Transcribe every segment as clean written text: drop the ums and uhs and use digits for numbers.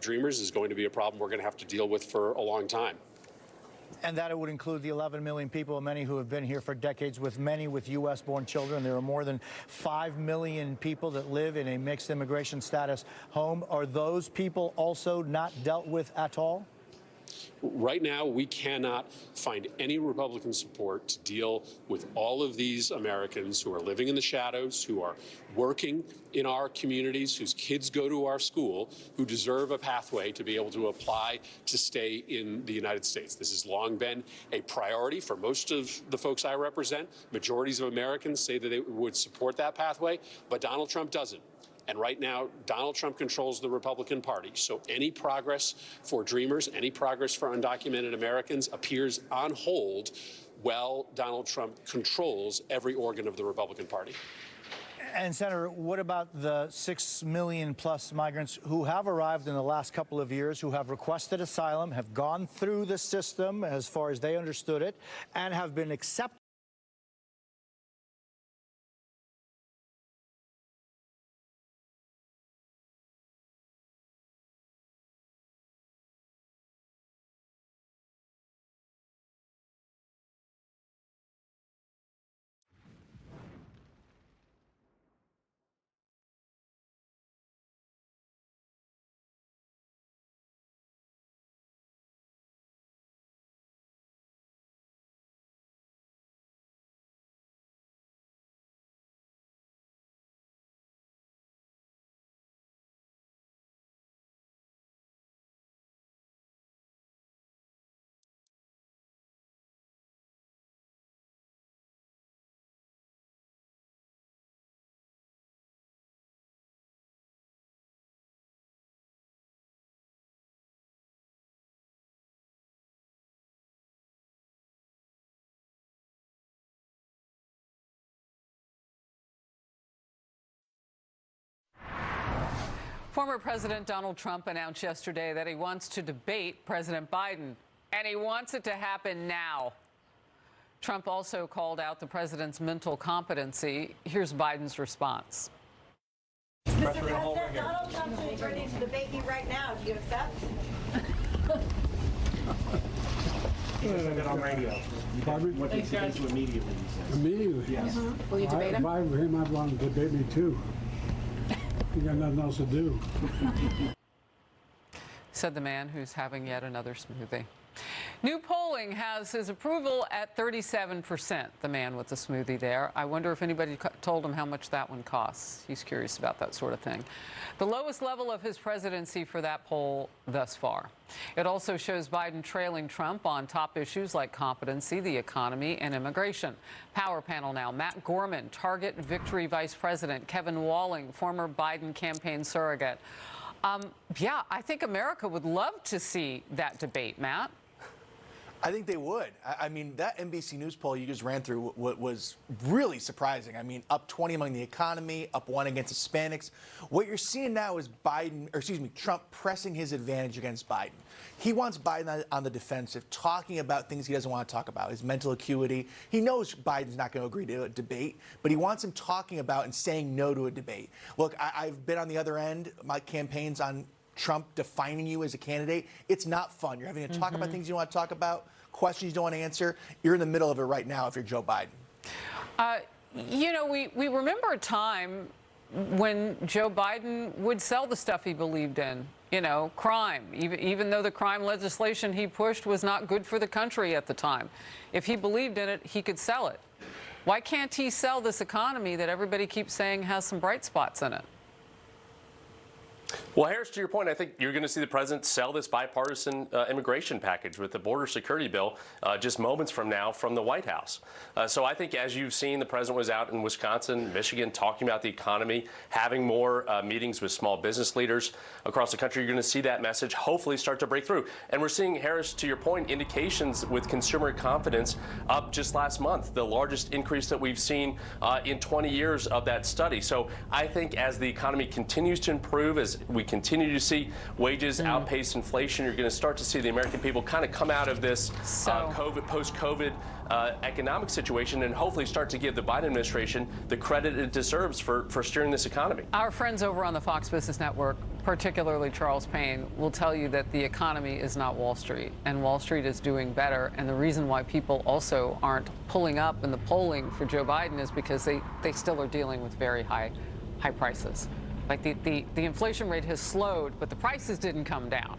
Dreamers is going to be a problem we're going to have to deal with for a long time. And that it would include the 11 million people, many who have been here for decades, with many with U.S.-born children. There are more than 5 million people that live in a mixed immigration status home. Are those people also not dealt with at all? Right now, we cannot find any Republican support to deal with all of these Americans who are living in the shadows, who are working in our communities, whose kids go to our school, who deserve a pathway to be able to apply to stay in the United States. This has long been a priority for most of the folks I represent. Majorities of Americans say that they would support that pathway, but Donald Trump doesn't. And right now, Donald Trump controls the Republican Party. So any progress for Dreamers, any progress for undocumented Americans appears on hold while Donald Trump controls every organ of the Republican Party. And, Senator, what about the 6 million plus migrants who have arrived in the last couple of years, who have requested asylum, have gone through the system as far as they understood it, and have been accepted? Former President Donald Trump announced yesterday that he wants to debate President Biden, and he wants it to happen now. Trump also called out the president's mental competency. Here's Biden's response. Mr. President, Donald Trump is ready to debate you right now. Do you accept? He said it on radio. Pardon? What he's going to immediately. Immediately? Yes. Will you debate him? If I were him, I'd want him to debate me too. He got nothing else to do. Said the man who's having yet another smoothie. New polling has his approval at 37%, the man with the smoothie there. I wonder if anybody told him how much that one costs. He's curious about that sort of thing. The lowest level of his presidency for that poll thus far. It also shows Biden trailing Trump on top issues like competency, the economy, and immigration. Power panel now. Matt Gorman, Target Victory Vice President. Kevin Walling, former Biden campaign surrogate. Yeah, I think America would love to see that debate, Matt. I think they would. I mean, that NBC News poll you just ran through was really surprising. I mean, up 20 among the economy, up 1 against Hispanics. What you're seeing now is Trump pressing his advantage against Biden. He wants Biden on the defensive, talking about things he doesn't want to talk about, his mental acuity. He knows Biden's not going to agree to a debate, but he wants him talking about and saying no to a debate. Look, I've been on the other end, my campaigns on Trump defining you as a candidate. It's not fun. You're having to talk about things you don't want to talk about, questions you don't want to answer. You're in the middle of it right now if you're Joe Biden. You know, we remember a time when Joe Biden would sell the stuff he believed in, you know, crime, even though the crime legislation he pushed was not good for the country at the time. If he believed in it, he could sell it. Why can't he sell this economy that everybody keeps saying has some bright spots in it? Well, Harris, to your point, I think you're going to see the president sell this bipartisan immigration package with the border security bill just moments from now from the White House. So I think, as you've seen, the president was out in Wisconsin, Michigan, talking about the economy, having more meetings with small business leaders across the country. You're going to see that message hopefully start to break through. And we're seeing, Harris, to your point, indications with consumer confidence up just last month, the largest increase that we've seen in 20 years of that study. So I think as the economy continues to improve, as we continue to see wages outpace inflation, you're going to start to see the American people kind of come out of this post-COVID economic situation and hopefully start to give the Biden administration the credit it deserves for steering this economy. Our friends over on the Fox Business Network, particularly Charles Payne, will tell you that the economy is not Wall Street, and Wall Street is doing better. And the reason why people also aren't pulling up in the polling for Joe Biden is because they still are dealing with very high prices. Like the inflation rate has slowed, but the prices didn't come down.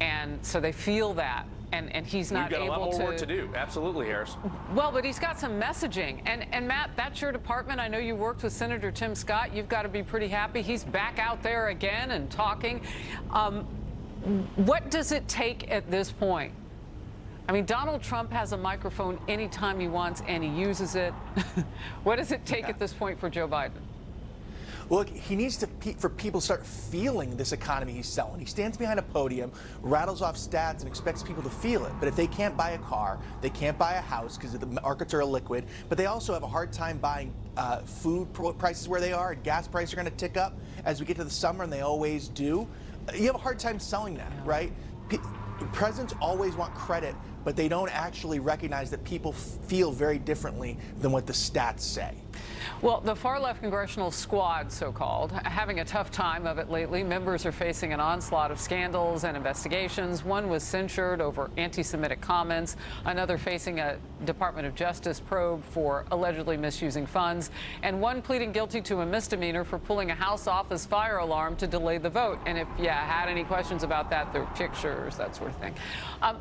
And so they feel that. And he's not able to. We've got a lot more work to do. Absolutely, Harris. Well, but he's got some messaging. And Matt, that's your department. I know you worked with Senator Tim Scott. You've got to be pretty happy. He's back out there again and talking. What does it take at this point? I mean, Donald Trump has a microphone anytime he wants, and he uses it. What does it take at this point for Joe Biden? Look, he needs to for people to start feeling this economy he's selling. He stands behind a podium, rattles off stats, and expects people to feel it. But if they can't buy a car, they can't buy a house because the markets are illiquid. But they also have a hard time buying food prices where they are, and gas prices are going to tick up as we get to the summer, and they always do. You have a hard time selling that, right? Presidents always want credit, but they don't actually recognize that people feel very differently than what the stats say. Well, the far-left congressional squad, so-called, having a tough time of it lately. Members are facing an onslaught of scandals and investigations. One was censured over anti-Semitic comments. Another facing a Department of Justice probe for allegedly misusing funds. And one pleading guilty to a misdemeanor for pulling a House office fire alarm to delay the vote. And if you had any questions about that, there are pictures, that sort of thing.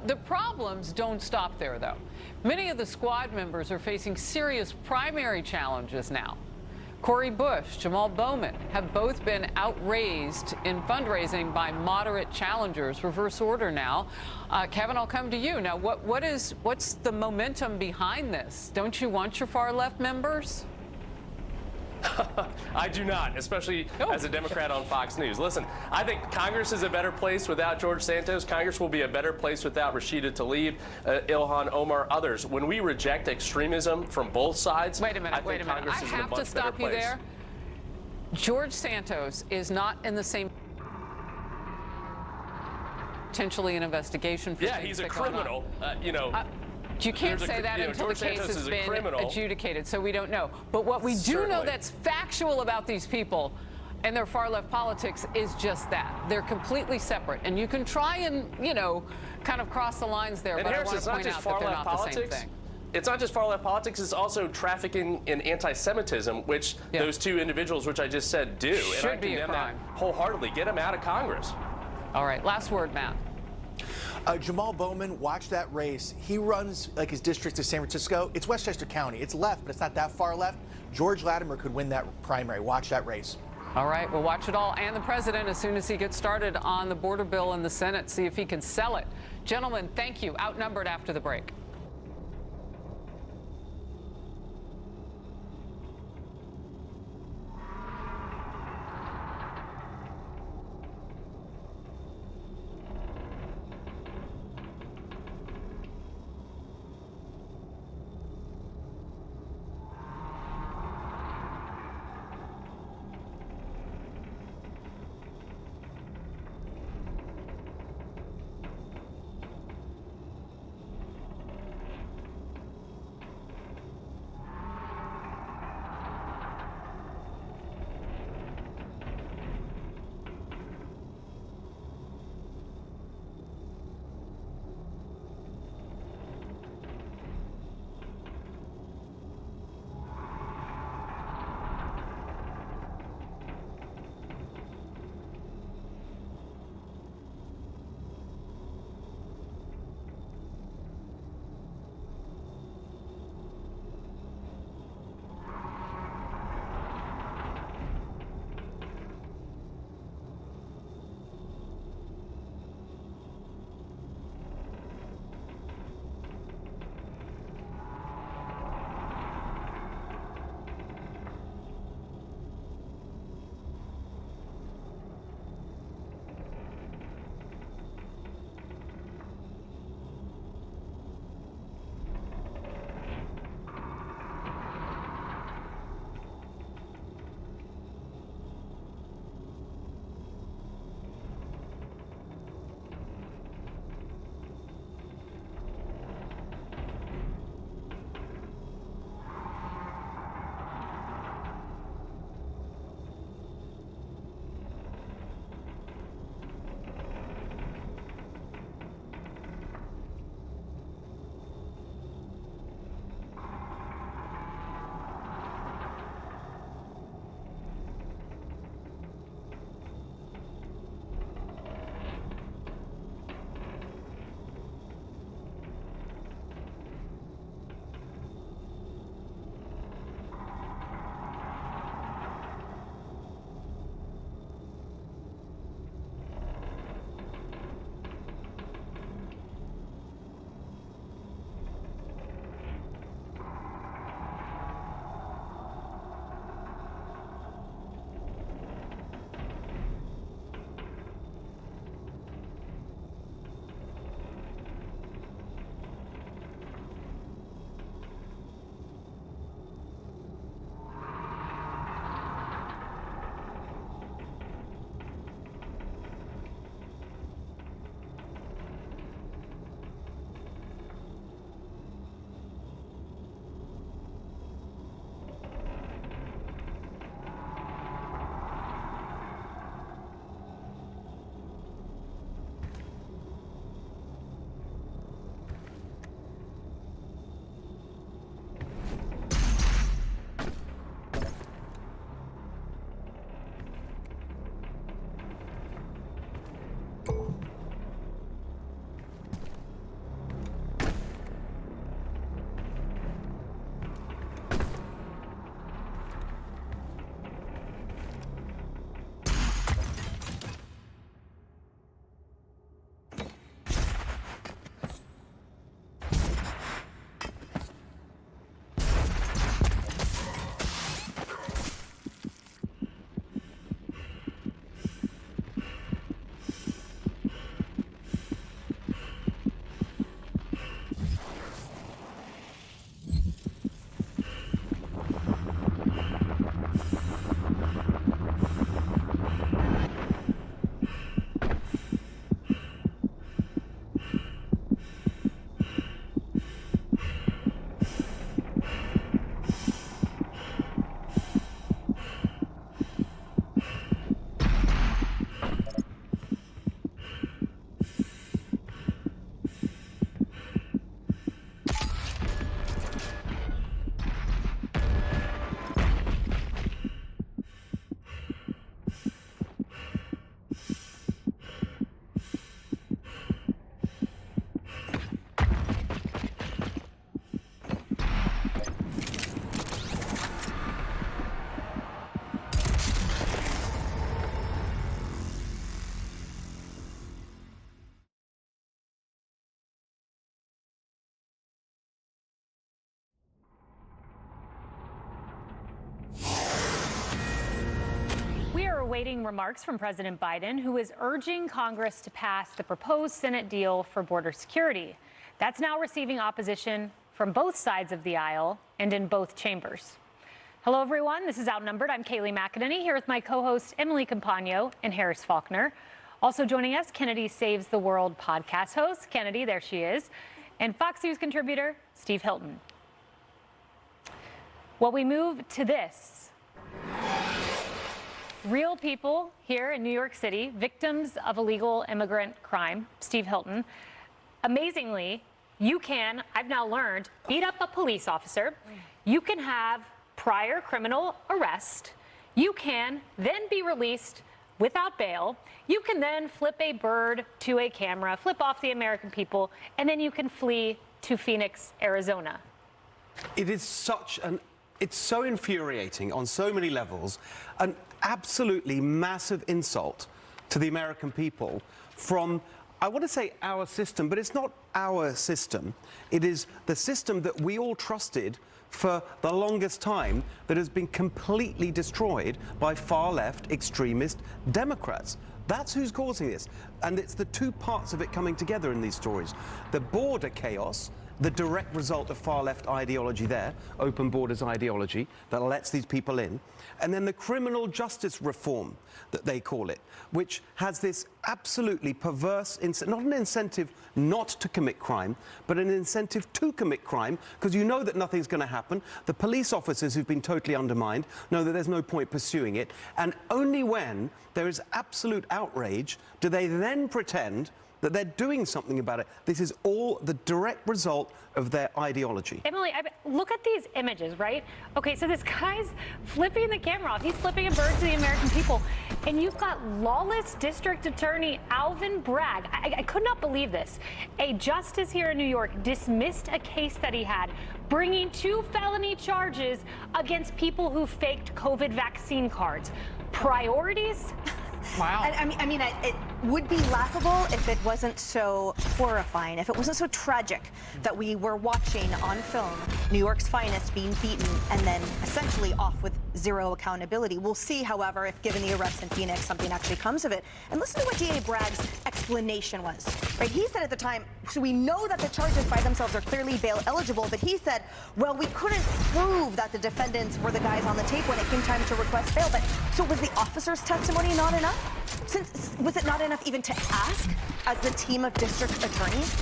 The problems don't stop there, though. Many of the squad members are facing serious primary challenges now. Cori Bush, Jamal Bowman have both been outraised in fundraising by moderate challengers. Reverse order now. Kevin, I'll come to you. Now, what's the momentum behind this? Don't you want your far-left members? I do not, especially as a Democrat on Fox News. Listen, I think Congress is a better place without George Santos. Congress will be a better place without Rashida Tlaib, Ilhan Omar, others. When we reject extremism from both sides, wait a minute. I have to stop you there. George Santos is not in the same potentially an investigation for things he's a that go on. criminal. You can't say that until the case has been adjudicated, so we don't know. But what we do know that's factual about these people and their far-left politics is just that. They're completely separate. And you can try and, kind of cross the lines there, and but Harris, I want to point out that they're not the same thing. It's not just far-left politics, it's also trafficking in anti-Semitism, which those two individuals, which I just said, do. Should be a crime. That wholeheartedly. Get them out of Congress. All right, last word, Matt. Jamal Bowman, watch that race. He runs like his district is San Francisco. It's Westchester County. It's left, but it's not that far left. George Latimer could win that primary. Watch that race. All right, we'll watch it all. And the president, as soon as he gets started on the border bill in the Senate, see if he can sell it. Gentlemen, thank you. Outnumbered after the break. awaiting remarks from President Biden, who is urging Congress to pass the proposed Senate deal for border security. That's now receiving opposition from both sides of the aisle and in both chambers. Hello, everyone. This is Outnumbered. I'm Kayleigh McEnany here with my co-host Emily Compagno and Harris Faulkner. Also joining us, Kennedy Saves the World podcast host. Kennedy, there she is. And Fox News contributor, Steve Hilton. Well, we move to this. Real people here in New York City, victims of illegal immigrant crime. Steve Hilton. Amazingly, you can, I've now learned, beat up a police officer. You can have prior criminal arrest. You can then be released without bail. You can then flip a bird to a camera, flip off the American people, and then you can flee to Phoenix, Arizona. It is it's so infuriating on so many levels, an absolutely massive insult to the American people from, I want to say our system, but it's not our system. It is the system that we all trusted for the longest time that has been completely destroyed by far-left extremist Democrats. That's who's causing this. And it's the two parts of it coming together in these stories. The border chaos, the direct result of far-left ideology there, open borders ideology, that lets these people in, and then the criminal justice reform, that they call it, which has this absolutely perverse, not an incentive not to commit crime, but an incentive to commit crime, because you know that nothing's going to happen. The police officers who've been totally undermined know that there's no point pursuing it, and only when there is absolute outrage do they then pretend that they're doing something about it. This is all the direct result of their ideology. Emily, look at these images, right? Okay, so this guy's flipping the camera off. He's flipping a bird to the American people. And you've got lawless District Attorney Alvin Bragg. I could not believe this. A justice here in New York dismissed a case that he had, bringing 2 felony charges against people who faked COVID vaccine cards. Priorities? Wow. I mean, it would be laughable if it wasn't so horrifying, if it wasn't so tragic that we were watching on film New York's finest being beaten and then essentially off with zero accountability. We'll see, however, if given the arrest in Phoenix, something actually comes of it. And listen to what DA Bragg's explanation was. Right? He said at the time, so we know that the charges by themselves are clearly bail eligible, but he said, well, we couldn't prove that the defendants were the guys on the tape when it came time to request bail. But so was the officer's testimony not enough? Was it not enough even to ask, as the team of district attorneys,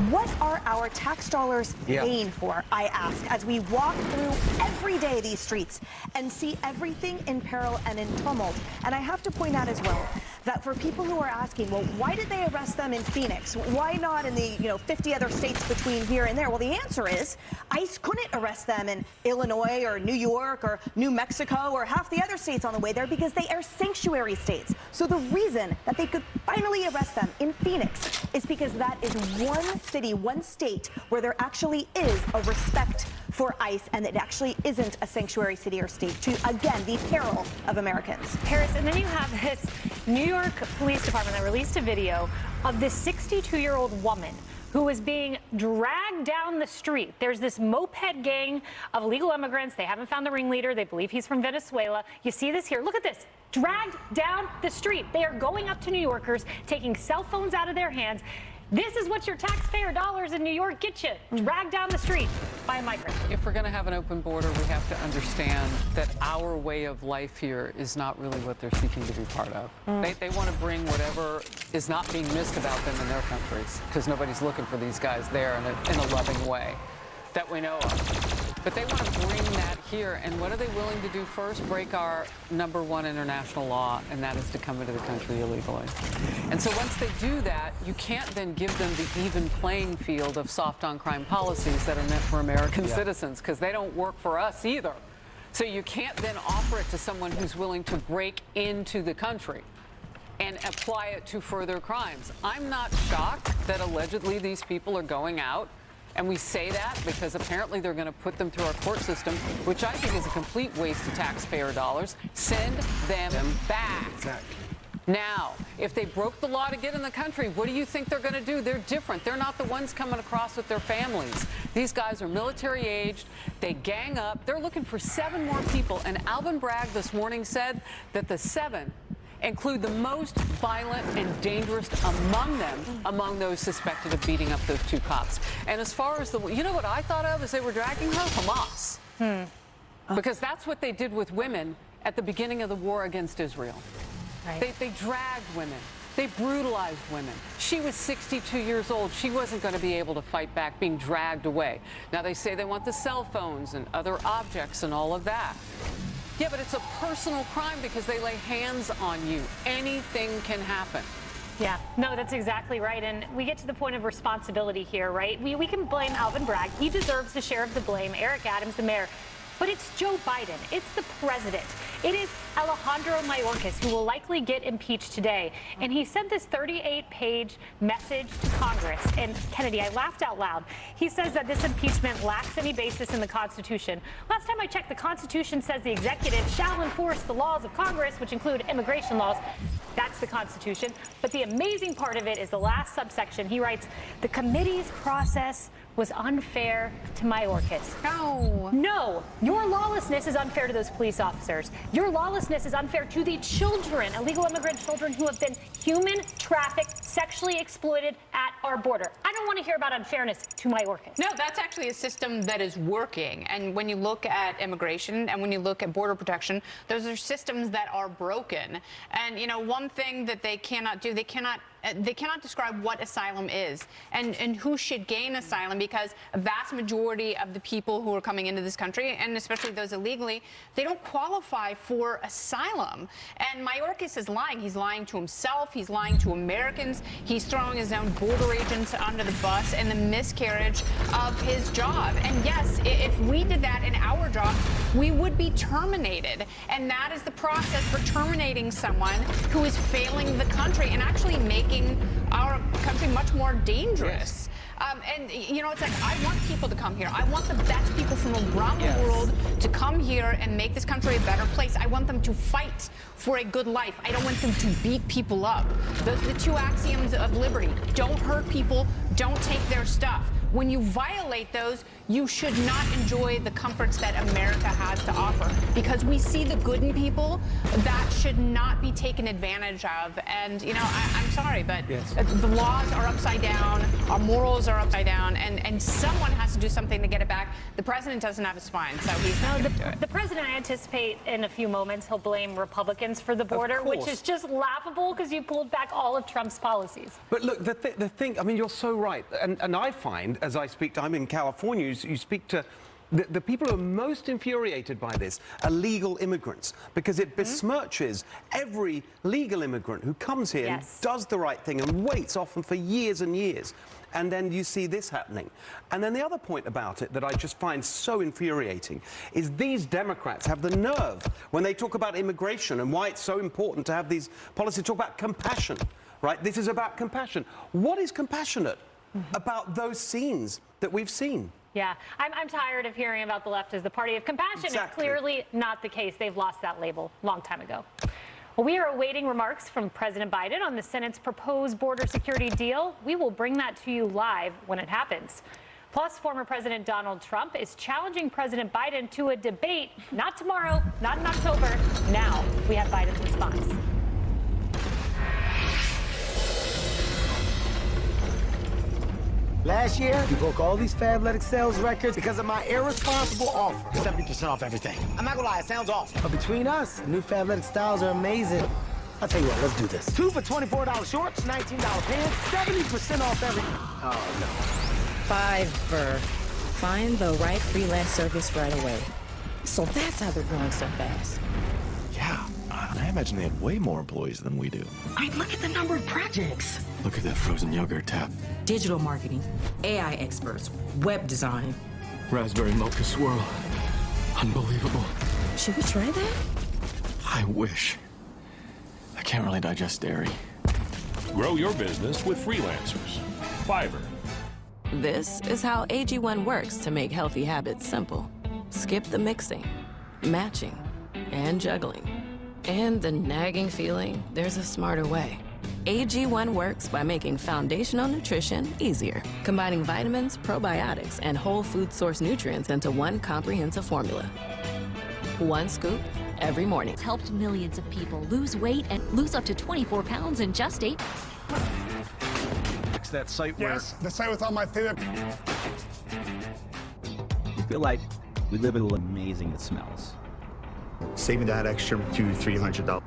what are our tax dollars paying for, I ask, as we walk through every day these streets and see everything in peril and in tumult. And I have to point out as well that for people who are asking, well, why did they arrest them in Phoenix? Why not in the 50 other states between here and there? Well, the answer is ICE couldn't arrest them in Illinois or New York or New Mexico or half the other states on the way there because they are sanctuary states. So the reason that they could finally arrest them in Phoenix is because that is one city, one state where there actually is a respect for ICE and it actually isn't a sanctuary city or state to, again, the peril of Americans. Harris, and then you have this New York Police Department that released a video of this 62-year-old woman who was being dragged down the street. There's this moped gang of illegal immigrants. They haven't found the ringleader. They believe he's from Venezuela. You see this here. Look at this. Dragged down the street. They are going up to New Yorkers, taking cell phones out of their hands. This is what your taxpayer dollars in New York get you, dragged down the street by a migrant. If we're going to have an open border, we have to understand that our way of life here is not really what they're seeking to be part of. They want to bring whatever is not being missed about them in their countries, because nobody's looking for these guys there in a loving way that we know of. But they want to bring that here, and what are they willing to do first? Break our #1 international law, and that is to come into the country illegally. And so once they do that, you can't then give them the even playing field of soft on crime policies that are meant for American citizens, because they don't work for us either. So you can't then offer it to someone who's willing to break into the country and apply it to further crimes. I'm not shocked that allegedly these people are going out. And we say that because apparently they're going to put them through our court system, which I think is a complete waste of taxpayer dollars. Send them back. Exactly. Now, if they broke the law to get in the country, what do you think they're going to do? They're different. They're not the ones coming across with their families. These guys are military aged. They gang up. They're looking for 7 more people. And Alvin Bragg this morning said that the 7 include the most violent and dangerous among them, among those suspected of beating up those 2 cops. And as far as you know what I thought of as they were dragging her? Hamas. Because that's what they did with women at the beginning of the war against Israel. Right. They dragged women. They brutalized women. She was 62 years old. She wasn't going to be able to fight back, being dragged away. Now they say they want the cell phones and other objects and all of that. Yeah, but it's a personal crime because they lay hands on you. Anything can happen. Yeah, no, that's exactly right. And we get to the point of responsibility here, right? We can blame Alvin Bragg. He deserves a share of the blame. Eric Adams, the mayor. But it's Joe Biden. It's the president. It is Alejandro Mayorkas who will likely get impeached today. And he sent this 38-page message to Congress. And Kennedy, I laughed out loud. He says that this impeachment lacks any basis in the Constitution. Last time I checked, the Constitution says the executive shall enforce the laws of Congress, which include immigration laws. That's the Constitution. But the amazing part of it is the last subsection. He writes, the committee's process was unfair to Mayorkas. No, your lawlessness is unfair to those police officers. Your lawlessness is unfair to the children, illegal immigrant children who have been human trafficked, sexually exploited at our border. I don't want to hear about unfairness to Mayorkas. No, that's actually a system that is working. And when you look at immigration and when you look at border protection, those are systems that are broken. And, you know, one thing that they cannot do, they cannot describe what asylum is and who should gain asylum, because a vast majority of the people who are coming into this country, and especially those illegally, they don't qualify for asylum. And Mayorkas is lying. He's lying to himself. He's lying to Americans. He's throwing his own border agents under the bus and the miscarriage of his job. And yes, if we did that in our job, we would be terminated. And that is the process for terminating someone who is failing the country and actually making our country much more dangerous. And, you know, it's like, I want people to come here. I want the best people from around the world to come here and make this country a better place. I want them to fight for a good life. I don't want them to beat people up. Those are the 2 axioms of liberty. Don't hurt people. Don't take their stuff. When you violate those, you should not enjoy the comforts that America has to offer, because we see the good in people that should not be taken advantage of. And, you know, I'm sorry, but the laws are upside down, our morals are upside down, and someone has to do something to get it back. The president doesn't have a spine, so he's not going to do it. The president, I anticipate in a few moments, he'll blame Republicans for the border, which is just laughable because you pulled back all of Trump's policies. But look, the thing, I mean, you're so right. And I find, as I speak to, I'm in California, you speak to the people who are most infuriated by this are legal immigrants, because it besmirches every legal immigrant who comes here and does the right thing and waits often for years and years. And then you see this happening. And then the other point about it that I just find so infuriating is these Democrats have the nerve, when they talk about immigration and why it's so important to have these policies, talk about compassion, right? This is about compassion. What is compassionate about those scenes that we've seen? Yeah, I'm tired of hearing about the left as the party of compassion. It's clearly not the case. They've lost that label a long time ago. Well, we are awaiting remarks from President Biden on the Senate's proposed border security deal. We will bring that to you live when it happens. Plus, former President Donald Trump is challenging President Biden to a debate, not tomorrow, not in October. Now, we have Biden's response. Last year, we broke all these Fabletics sales records because of my irresponsible offer. 70% off everything. I'm not gonna lie, it sounds awful. But between us, the new Fabletics styles are amazing. I'll tell you what, let's do this. 2 for $24 shorts, $19 pants, 70% off everything. Oh, no. 5 for find the right freelance service right away. So that's how they're growing so fast. Yeah, I imagine they had way more employees than we do. I mean, look at the number of projects. Look at that frozen yogurt tab. Digital marketing, AI experts, web design. Raspberry mocha swirl. Unbelievable. Should we try that? I wish. I can't really digest dairy. Grow your business with freelancers. Fiverr. This is how AG1 works to make healthy habits simple. Skip the mixing, matching, and juggling. And the nagging feeling there's a smarter way. AG1 works by making foundational nutrition easier, combining vitamins, probiotics, and whole food source nutrients into one comprehensive formula. One scoop, every morning. It's helped millions of people lose weight and lose up to 24 pounds in just 8. It's that site where... Yes, the site with all my favorite... We feel like we live in a little amazing it smells. Saving that extra $200 to $300.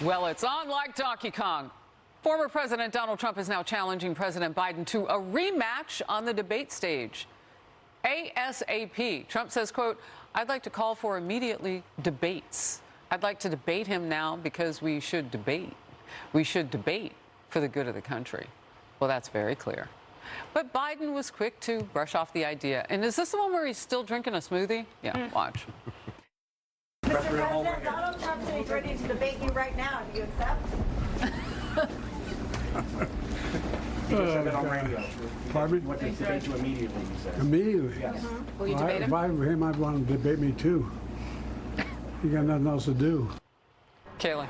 Well, it's on like Donkey Kong. Former President Donald Trump is now challenging President Biden to a rematch on the debate stage. ASAP. Trump says, quote, "I'd like to call for immediately debates. I'd like to debate him now because we should debate. We should debate for the good of the country." Well, that's very clear. But Biden was quick to brush off the idea. And is this the one where he's still drinking a smoothie? Yeah, watch. Mr. President, Donald Trump said he's ready to debate you right now. Do you accept? He just said it on radio. Pardon me? What they debate you immediately, he said. Immediately? Yes. Will you debate him? If I were him, I'd want him to debate me too. You got nothing else to do. Kayla.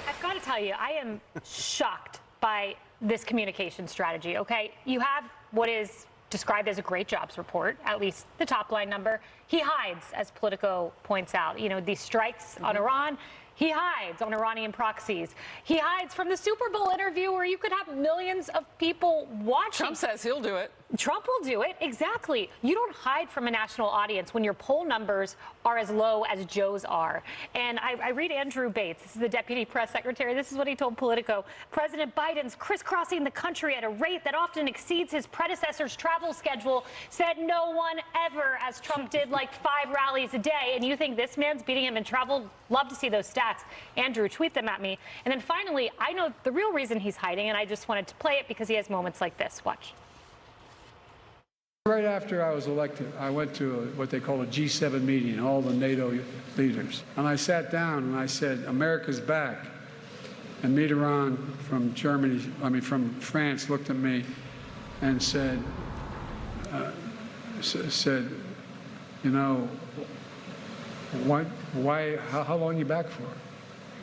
I've got to tell you, I am shocked by this communication strategy, okay? You have what is described as a great jobs report, at least the top line number. He hides, as Politico points out, you know, these strikes on Iran. He hides on Iranian proxies. He hides from the Super Bowl interview where you could have millions of people watching. Trump says he'll do it. Trump will do it, exactly. You don't hide from a national audience when your poll numbers are as low as Joe's are. And I read Andrew Bates, this is the deputy press secretary, this is what he told Politico. President Biden's crisscrossing the country at a rate that often exceeds his predecessor's travel schedule, said no one ever, as Trump did like 5 rallies a day. And you think this man's beating him in travel? Love to see those stats. Andrew, tweet them at me. And then finally, I know the real reason he's hiding, and I just wanted to play it because he has moments like this. Watch. Right after I was elected, I went to what they call a G7 meeting, all the NATO leaders. And I sat down and I said, America's back. And Mitterrand from from France looked at you know, why, how long are you back for?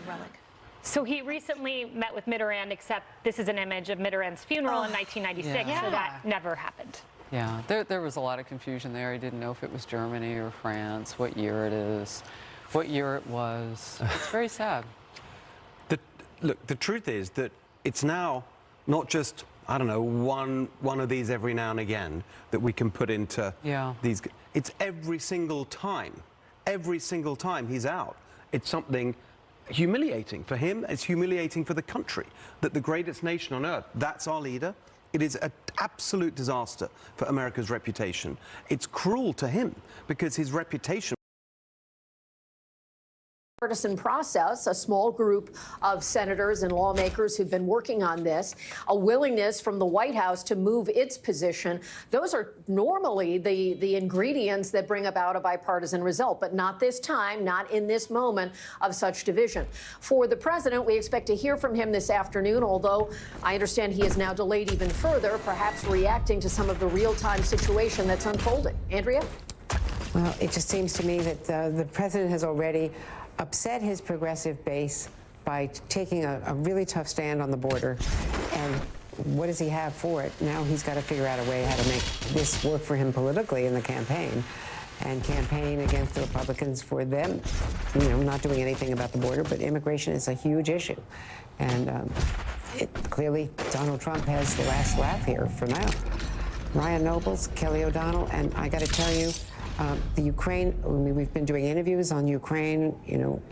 Relic. So he recently met with Mitterrand, except this is an image of Mitterrand's funeral in 1996, Yeah. so that never happened. Yeah, there was a lot of confusion there. He didn't know if it was Germany or France, what year it is, what year it was. It's very sad. Look, the truth is that it's now not just, I don't know, one of these every now and again that we can put into these. It's every single time he's out. It's something humiliating for him. It's humiliating for the country that the greatest nation on earth, that's our leader. It is an absolute disaster for America's reputation. It's cruel to him because his reputation. Partisan process, a small group of senators and lawmakers who've been working on this, a willingness from the White House to move its position. Those are normally the ingredients that bring about a bipartisan result, but not this time, not in this moment of such division. For the president, we expect to hear from him this afternoon, although I understand he is now delayed even further, perhaps reacting to some of the real-time situation that's unfolding. Andrea? Well, it just seems to me that the president has already upset his progressive base by taking a really tough stand on the border. And what does he have for it? Now he's got to figure out a way how to make this work for him politically in the campaign and campaign against the Republicans for them, you know, not doing anything about the border, but immigration is a huge issue. And clearly Donald Trump has the last laugh here for now. Ryan Nobles, Kelly O'Donnell, and I got to tell you, the Ukraine, I mean, we've been doing interviews on Ukraine, you know,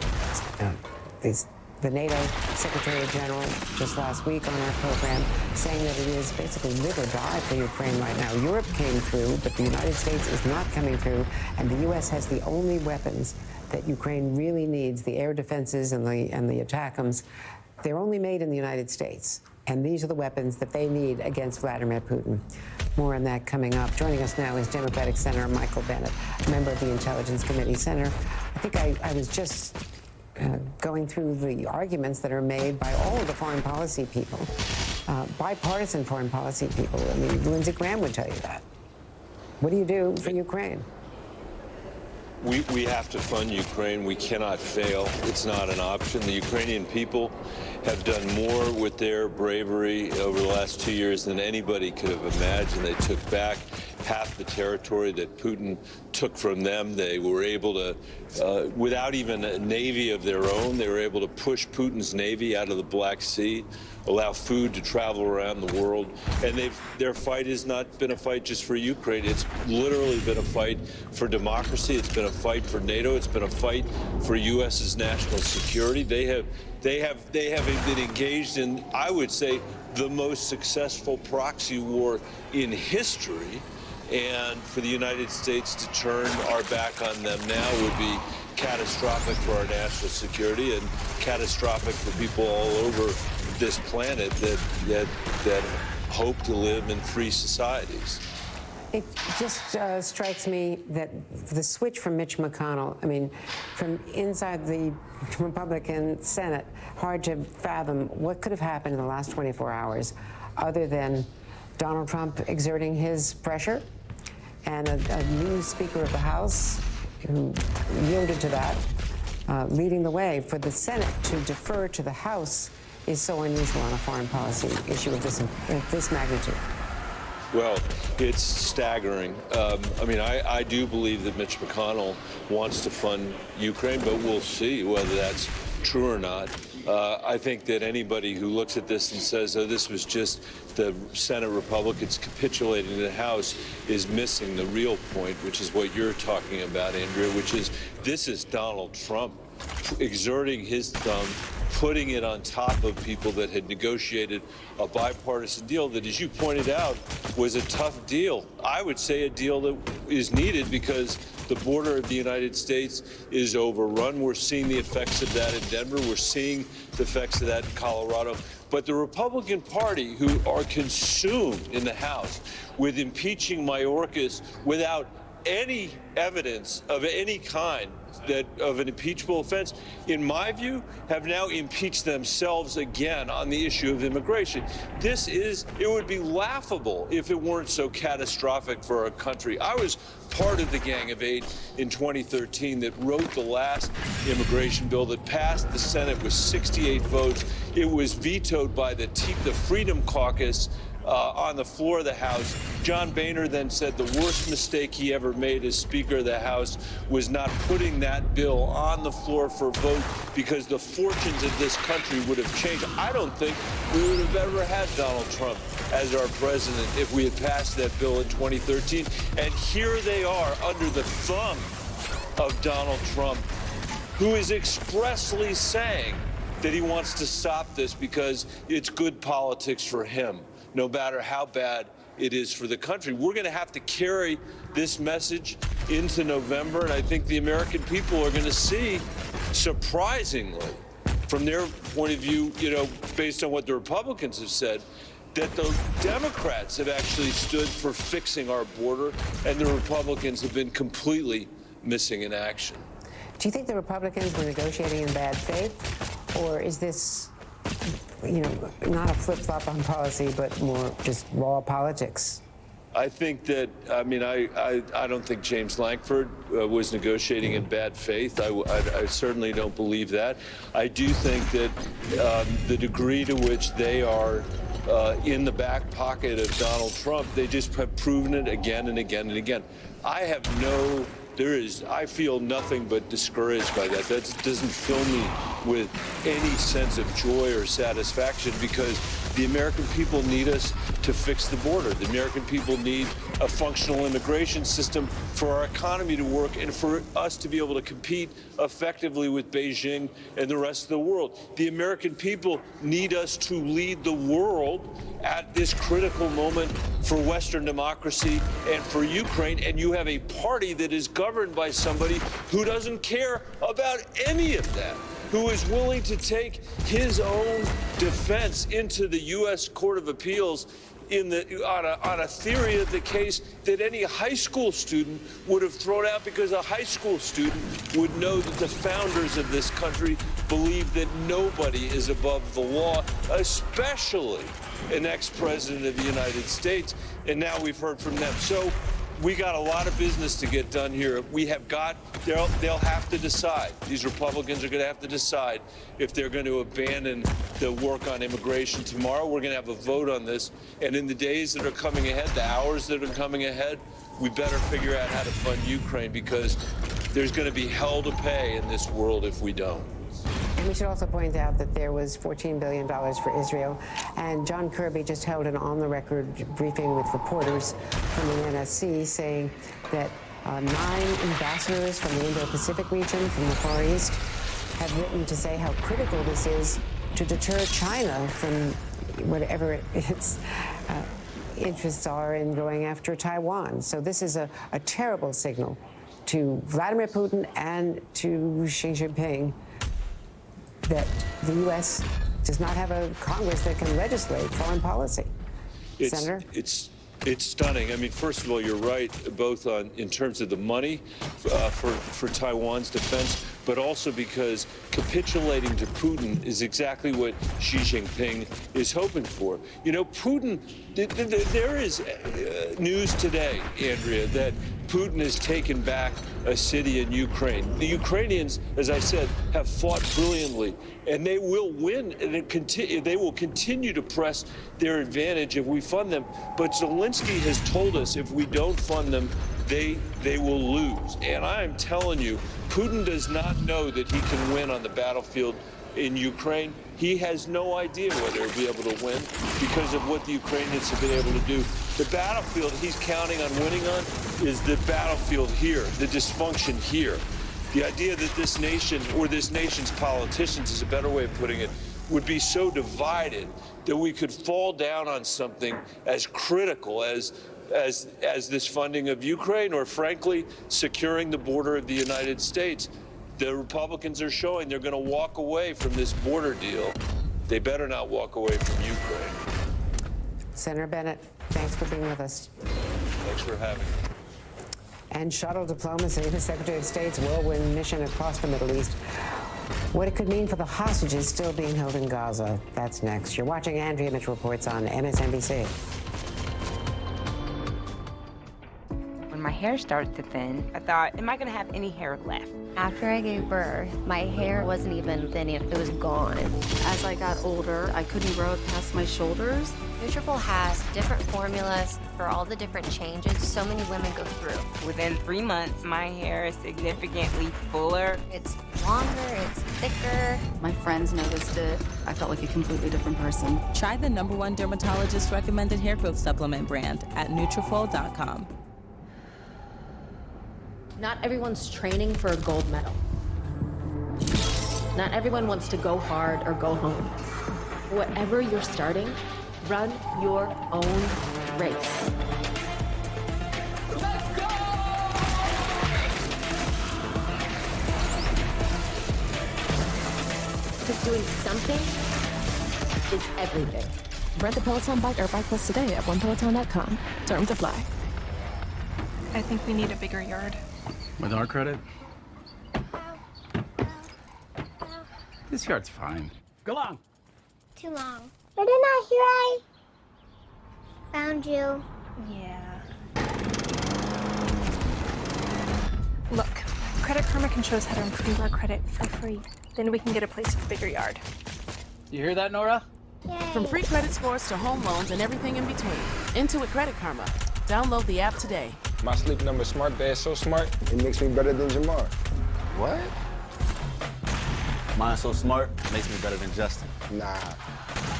the NATO Secretary General just last week on our program saying that it is basically live or die for Ukraine right now. Europe came through, but the United States is not coming through, and the U.S. has the only weapons that Ukraine really needs, the air defenses and the ATACMS. They're only made in the United States, and these are the weapons that they need against Vladimir Putin. More on that coming up. Joining us now is Democratic Senator Michael Bennet, a member of the Intelligence Committee. Senator, I think I was just going through the arguments that are made by all of the foreign policy people, bipartisan foreign policy people. I mean, Lindsey Graham would tell you that. What do you do for Ukraine? We have to fund Ukraine. We cannot fail. It's not an option. The Ukrainian people have done more with their bravery over the last 2 years than anybody could have imagined. They took back half the territory that Putin took from them. They were able to, without even a navy of their own, they were able to push Putin's navy out of the Black Sea, allow food to travel around the world. And their fight has not been a fight just for Ukraine. It's literally been a fight for democracy. It's been a fight for NATO. It's been a fight for U.S.'s national security. They have been engaged in, I would say, the most successful proxy war in history. And for the United States to turn our back on them now would be catastrophic for our national security and catastrophic for people all over this planet that hope to live in free societies. It just strikes me that the switch from Mitch McConnell, I mean, from inside the Republican Senate, hard to fathom what could have happened in the last 24 hours other than Donald Trump exerting his pressure and a new Speaker of the House who yielded to that, leading the way. For the Senate to defer to the House is so unusual on a foreign policy issue of this magnitude. Well, it's staggering. I mean, I do believe that Mitch McConnell wants to fund Ukraine, but we'll see whether that's true or not. I think that anybody who looks at this and says, oh, this was just the Senate Republicans capitulating to the House is missing the real point, which is what you're talking about, Andrea, which is this is Donald Trump exerting his thumb, putting it on top of people that had negotiated a bipartisan deal that, as you pointed out, was a tough deal. I would say a deal that is needed because the border of the United States is overrun. We're seeing the effects of that in Denver. We're seeing the effects of that in Colorado. But the Republican Party, who are consumed in the House with impeaching Mayorkas without any evidence of any kind that of an impeachable offense, in my view, have now impeached themselves again on the issue of immigration. It would be laughable if it weren't so catastrophic for our country. I was part of the Gang of Eight in 2013 that wrote the last immigration bill that passed the Senate with 68 votes. It was vetoed by the Freedom Caucus on the floor of the House. John Boehner then said the worst mistake he ever made as Speaker of the House was not putting that bill on the floor for vote, because the fortunes of this country would have changed. I don't think we would have ever had Donald Trump as our president if we had passed that bill in 2013. And here they are under the thumb of Donald Trump, who is expressly saying that he wants to stop this because it's good politics for him, no matter how bad it is for the country. We're going to have to carry this message into November, and I think the American people are going to see, surprisingly, from their point of view, based on what the Republicans have said, that the Democrats have actually stood for fixing our border, and the Republicans have been completely missing in action. Do you think the Republicans were negotiating in bad faith, or is this, not a flip-flop on policy, but more just raw politics? I think that, I don't think James Lankford was negotiating in bad faith. I certainly don't believe that. I do think that the degree to which they are in the back pocket of Donald Trump, they just have proven it again and again and again. I feel nothing but discouraged by that. That doesn't fill me with any sense of joy or satisfaction, because the American people need us to fix the border. The American people need a functional immigration system for our economy to work and for us to be able to compete effectively with Beijing and the rest of the world. The American people need us to lead the world at this critical moment for Western democracy and for Ukraine. And you have a party that is governed by somebody who doesn't care about any of that, who is willing to take his own defense into the U.S. Court of Appeals on a theory of the case that any high school student would have thrown out, because a high school student would know that the founders of this country believed that nobody is above the law, especially an ex-president of the United States. And now we've heard from them. So we got a lot of business to get done here. They'll have to decide. These Republicans are going to have to decide if they're going to abandon the work on immigration. Tomorrow, we're going to have a vote on this. And in the days that are coming ahead, the hours that are coming ahead, we better figure out how to fund Ukraine, because there's going to be hell to pay in this world if we don't. And we should also point out that there was $14 billion for Israel. And John Kirby just held an on-the-record briefing with reporters from the NSC saying that 9 ambassadors from the Indo-Pacific region, from the Far East, have written to say how critical this is to deter China from whatever its interests are in going after Taiwan. So this is a terrible signal to Vladimir Putin and to Xi Jinping that the U.S. does not have a Congress that can legislate foreign policy. Senator? It's stunning. I mean, first of all, you're right, both in terms of the money for Taiwan's defense, but also because capitulating to Putin is exactly what Xi Jinping is hoping for. Putin, there is news today, Andrea, that Putin has taken back a city in Ukraine. The Ukrainians, as I said, have fought brilliantly, and they will win, and they will continue to press their advantage if we fund them. But Zelensky has told us if we don't fund them, they will lose. And I'm telling you, Putin does not know that he can win on the battlefield in Ukraine. He has no idea whether he'll be able to win because of what the Ukrainians have been able to do. The battlefield he's counting on winning on is the battlefield here, the dysfunction here. The idea that this nation, or this nation's politicians is a better way of putting it, would be so divided that we could fall down on something as critical as this funding of Ukraine, or frankly, securing the border of the United States. The Republicans are showing they're going to walk away from this border deal. They better not walk away from Ukraine. Senator Bennett, thanks for being with us. Thanks for having me. and shuttle diplomacy, the Secretary of State's whirlwind mission across the Middle East, what it could mean for the hostages still being held in Gaza. That's next. You're watching Andrea Mitchell Reports on MSNBC. When my hair started to thin, I thought, am I going to have any hair left? After I gave birth, my hair wasn't even thinning, it was gone. As I got older, I couldn't grow it past my shoulders. Nutrafol has different formulas for all the different changes so many women go through. Within 3 months, my hair is significantly fuller. It's longer, it's thicker. My friends noticed it. I felt like a completely different person. Try the #1 dermatologist recommended hair growth supplement brand at Nutrafol.com. Not everyone's training for a gold medal. Not everyone wants to go hard or go home. Whatever you're starting, run your own race. Because doing something is everything. Rent the Peloton bike or Bike Plus today at onepeloton.com. Terms apply. I think we need a bigger yard. With our credit? This yard's fine. Go long. Too long. But then I hear I found you. Yeah. Look, Credit Karma can show us how to improve our credit for free. Then we can get a place with a bigger yard. You hear that, Nora? Yay. From free credit scores to home loans and everything in between. Intuit Credit Karma. Download the app today. My Sleep Number smart bed is so smart, it makes me better than Jamar. What? Mine's so smart, makes me better than Justin. Nah.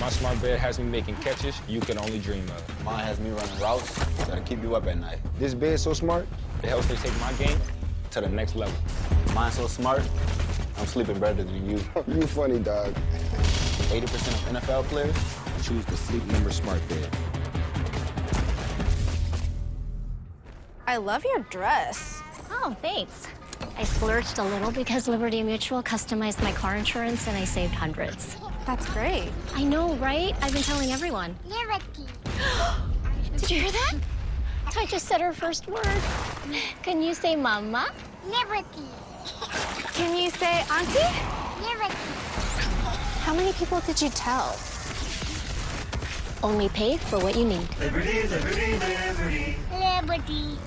My smart bed has me making catches you can only dream of. Mine has me running routes that'll keep you up at night. This bed is so smart, it helps me take my game to the next level. Mine's so smart, I'm sleeping better than you. You funny, dog. 80% of NFL players choose the Sleep Number smart bed. I love your dress. Oh, thanks. I splurged a little because Liberty Mutual customized my car insurance and I saved hundreds. That's great. I know, right? I've been telling everyone. Liberty. Did you hear that? I just said her first word. Can you say mama? Liberty. Can you say auntie? Liberty. How many people did you tell? Only pay for what you need. Liberty, liberty, liberty. Liberty.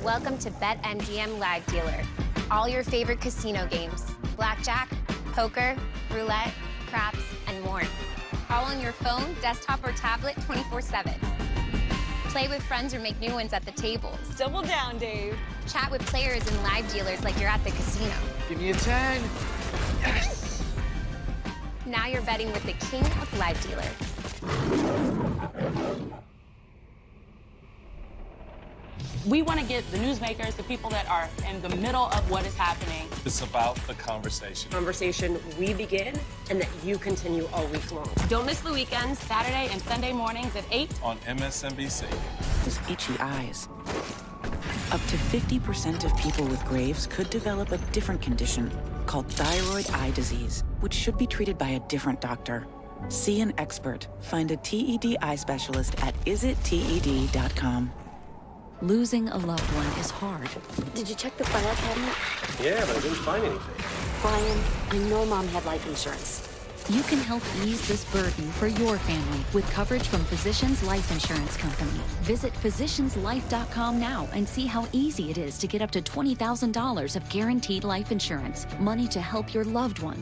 Welcome to BetMGM Live Dealer. All your favorite casino games. Blackjack, poker, roulette, craps, and more. All on your phone, desktop, or tablet 24/7. Play with friends or make new ones at the tables. Double down, Dave. Chat with players and live dealers like you're at the casino. Give me a 10. Yes! Now you're betting with the king of live dealer. We want to get the newsmakers, the people that are in the middle of what is happening. It's about the conversation. Conversation we begin and that you continue all week long. Don't miss the weekends, Saturday and Sunday mornings at 8 On MSNBC. With itchy eyes. Up to 50% of people with Graves could develop a different condition called thyroid eye disease, which should be treated by a different doctor. See an expert. Find a TED eye specialist at isitted.com. Losing a loved one is hard. Did you check the file cabinet? Yeah, but I didn't find anything. Brian, I know Mom had life insurance. You can help ease this burden for your family with coverage from Physicians Life Insurance Company. Visit physicianslife.com now and see how easy it is to get up to $20,000 of guaranteed life insurance. Money to help your loved one.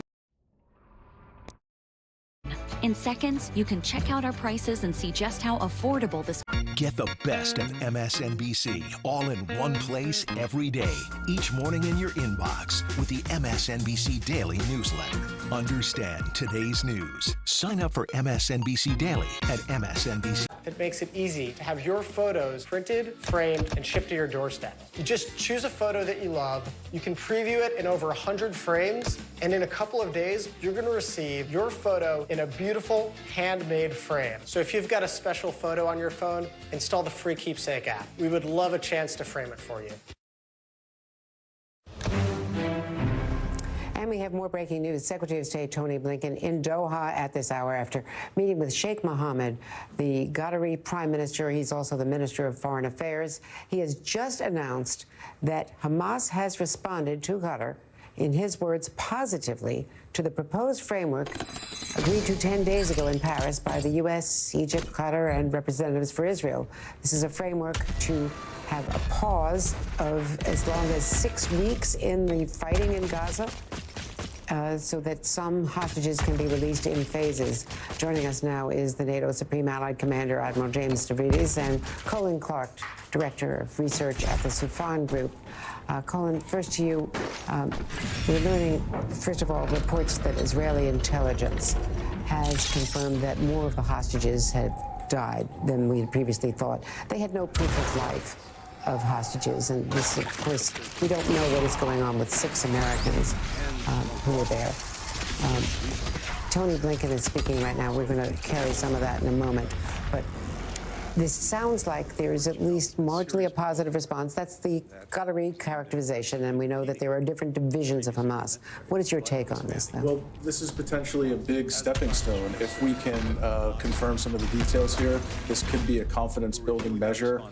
In seconds, you can check out our prices and see just how affordable this. Get the best of MSNBC all in one place every day, each morning in your inbox with the MSNBC Daily newsletter. Understand today's news. Sign up for MSNBC Daily at MSNBC. It makes it easy to have your photos printed, framed, and shipped to your doorstep. You just choose a photo that you love, you can preview it in over 100 frames, and in a couple of days, you're gonna receive your photo in a beautiful, handmade frame. So if you've got a special photo on your phone, install the free Keepsake app. We would love a chance to frame it for you. And And we have more breaking news. Secretary of State Tony Blinken in Doha at this hour after meeting with Sheikh Mohammed, the Qatari Prime Minister. He's also the Minister of Foreign Affairs. He has just announced that Hamas has responded to Qatar, in his words, positively to the proposed framework agreed to 10 days ago in Paris by the U.S., Egypt, Qatar, and representatives for Israel. This is a framework to have a pause of as long as 6 weeks in the fighting in Gaza, so that some hostages can be released in phases. Joining us now is the NATO Supreme Allied Commander, Admiral James Stavridis, and Colin Clark, Director of Research at the Sufan Group. Colin, first to you. We're learning, first of all, reports that Israeli intelligence has confirmed that more of the hostages had died than we had previously thought. They had no proof of life of hostages, and this, of course, we don't know what is going on with 6 Americans who were there. Tony Blinken is speaking right now. We're going to carry some of that in a moment, but this sounds like there is at least marginally a positive response. That's the Qatari characterization, and we know that there are different divisions of Hamas. What is your take on this, though? Well, this is potentially a big stepping stone. If we can confirm some of the details here, this could be a confidence-building measure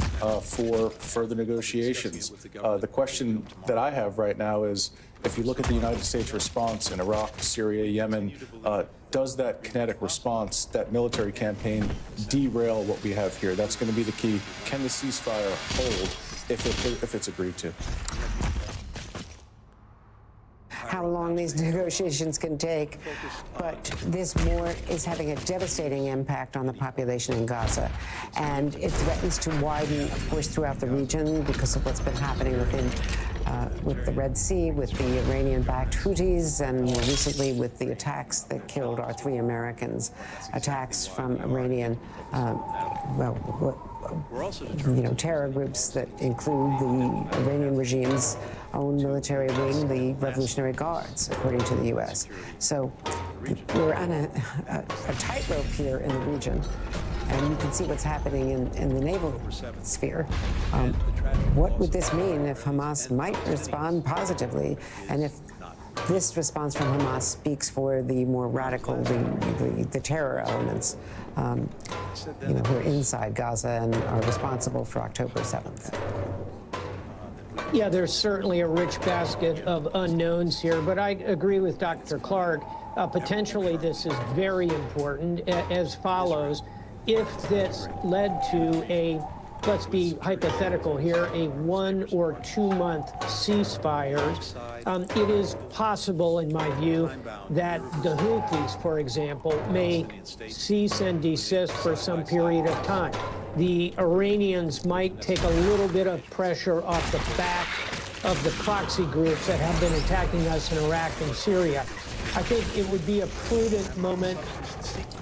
for further negotiations. The question that I have right now is, if you look at the United States response in Iraq, Syria, Yemen, does that kinetic response, that military campaign, derail what we have here? That's going to be the key. Can the ceasefire hold if it's agreed to? How long these negotiations can take, but this war is having a devastating impact on the population in Gaza, and it threatens to widen, of course, throughout the region because of what's been happening with the Red Sea, with the Iranian-backed Houthis, and more recently with the attacks that killed our 3 Americans, attacks from Iranian, terror groups that include the Iranian regime's own military wing, the Revolutionary Guards, according to the U.S. So we're on a tightrope here in the region, and you can see what's happening in the naval sphere. What would this mean if Hamas might respond positively, and if this response from Hamas speaks for the more radical, the terror elements, who are inside Gaza and are responsible for October 7th? Yeah, there's certainly a rich basket of unknowns here, but I agree with Dr. Clark. Potentially, this is very important as follows. If this led to a, let's be hypothetical here, a 1 or 2 month ceasefire, it is possible, in my view, that the Houthis, for example, may cease and desist for some period of time. The Iranians might take a little bit of pressure off the back of the proxy groups that have been attacking us in Iraq and Syria. I think it would be a prudent moment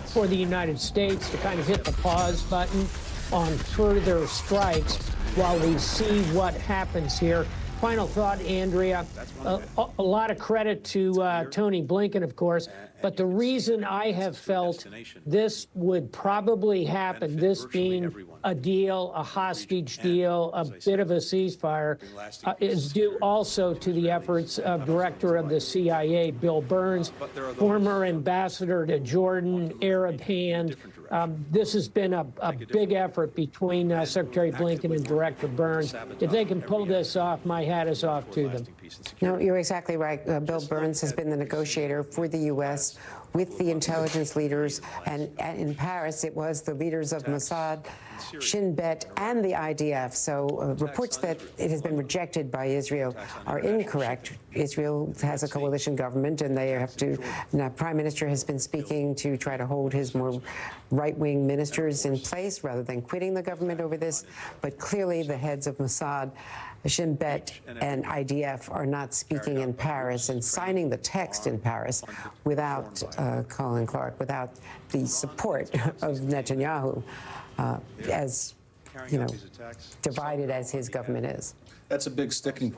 for the United States to kind of hit the pause button on further strikes while we see what happens here. Final thought, Andrea, a lot of credit to Tony Blinken, of course, but the reason I have felt this would probably happen, this being a deal, a hostage deal, a bit of a ceasefire, is due also to the efforts of Director of the CIA, Bill Burns, former ambassador to Jordan, Arab Hand. This has been a big effort between Secretary Blinken and Director Burns. If they can pull this off, my hat is off to them. No, you're exactly right. Bill Burns has been the negotiator for the U.S. with the intelligence leaders, and in Paris it was the leaders of Mossad, Shin Bet, and the IDF. So reports that it has been rejected by Israel are incorrect. Israel has a coalition government, and they have to. Now, Prime Minister has been speaking to try to hold his more right-wing ministers in place rather than quitting the government over this. But clearly, the heads of Mossad, Shin Bet, and IDF are not speaking in Paris and signing the text in Paris without Colin Clark, without the support of Netanyahu, as divided as his government is. That's a big sticking